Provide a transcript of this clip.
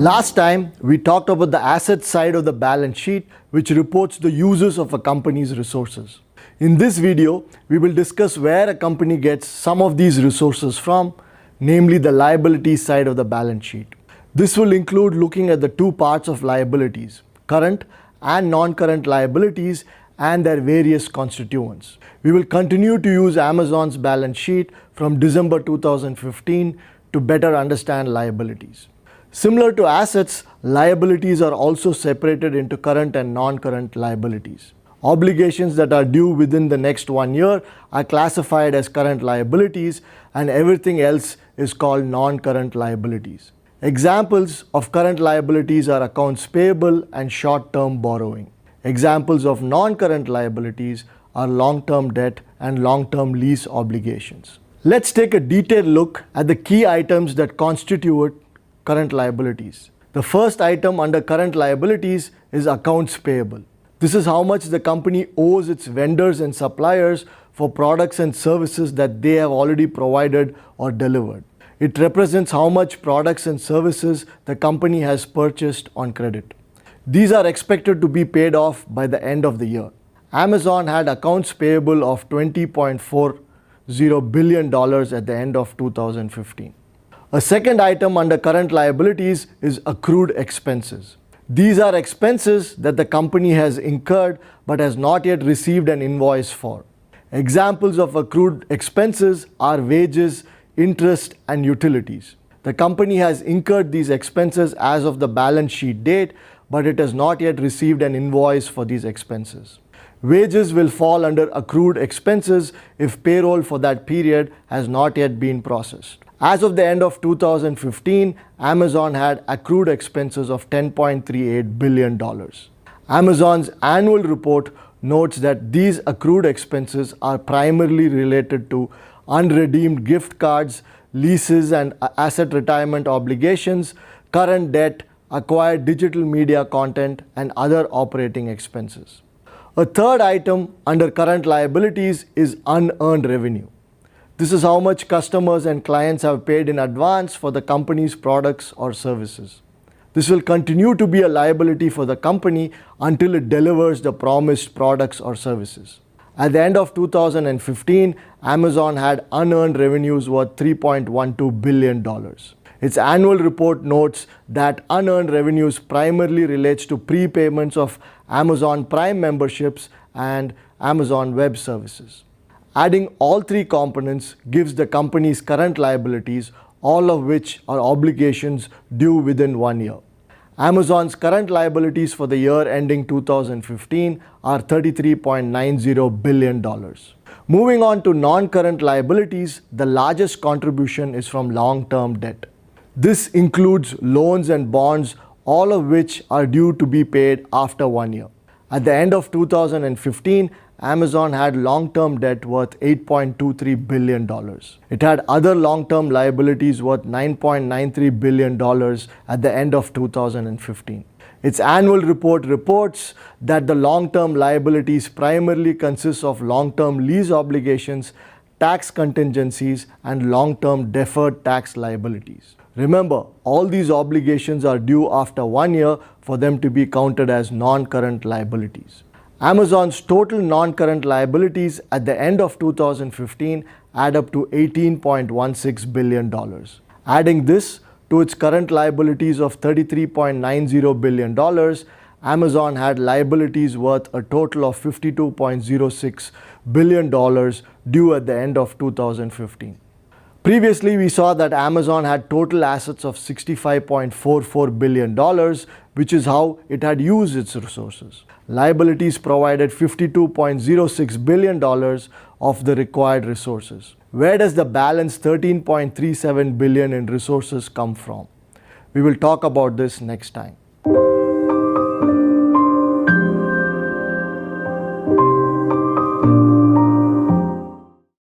Last time, we talked about the asset side of the balance sheet, which reports the uses of a company's resources. In this video, we will discuss where a company gets some of these resources from, namely the liability side of the balance sheet. This will include looking at the two parts of liabilities, current and non-current liabilities, and their various constituents. We will continue to use Amazon's balance sheet from December 2015 to better understand liabilities. Similar to assets, liabilities are also separated into current and non-current liabilities. Obligations that are due within the next 1 year are classified as current liabilities, and everything else is called non-current liabilities. Examples of current liabilities are accounts payable and short-term borrowing. Examples of non-current liabilities are long-term debt and long-term lease obligations. Let's take a detailed look at the key items that constitute current liabilities. The first item under current liabilities is accounts payable. This is how much the company owes its vendors and suppliers for products and services that they have already provided or delivered. It represents how much products and services the company has purchased on credit. These are expected to be paid off by the end of the year. Amazon had accounts payable of $20.40 billion at the end of 2015. A second item under current liabilities is accrued expenses. These are expenses that the company has incurred but has not yet received an invoice for. Examples of accrued expenses are wages, interest, and utilities. The company has incurred these expenses as of the balance sheet date, but it has not yet received an invoice for these expenses. Wages will fall under accrued expenses if payroll for that period has not yet been processed. As of the end of 2015, Amazon had accrued expenses of $10.38 billion. Amazon's annual report notes that these accrued expenses are primarily related to unredeemed gift cards, leases and asset retirement obligations, current debt, acquired digital media content, and other operating expenses. A third item under current liabilities is unearned revenue. This is how much customers and clients have paid in advance for the company's products or services. This will continue to be a liability for the company until it delivers the promised products or services. At the end of 2015, Amazon had unearned revenues worth $3.12 billion. Its annual report notes that unearned revenues primarily relates to prepayments of Amazon Prime memberships and Amazon Web Services. Adding all three components gives the company's current liabilities, all of which are obligations due within 1 year. Amazon's current liabilities for the year ending 2015 are $33.90 billion. Moving on to non-current liabilities, the largest contribution is from long-term debt. This includes loans and bonds, all of which are due to be paid after 1 year. At the end of 2015, Amazon had long-term debt worth $8.23 billion. It had other long-term liabilities worth $9.93 billion at the end of 2015. Its annual report reports that the long-term liabilities primarily consist of long-term lease obligations, tax contingencies, and long-term deferred tax liabilities. Remember, all these obligations are due after 1 year for them to be counted as non-current liabilities. Amazon's total non-current liabilities at the end of 2015 add up to $18.16 billion. Adding this to its current liabilities of $33.90 billion, Amazon had liabilities worth a total of $52.06 billion due at the end of 2015. Previously, we saw that Amazon had total assets of $65.44 billion, which is how it had used its resources. Liabilities provided $52.06 billion of the required resources. Where does the balance $13.37 billion in resources come from? We will talk about this next time.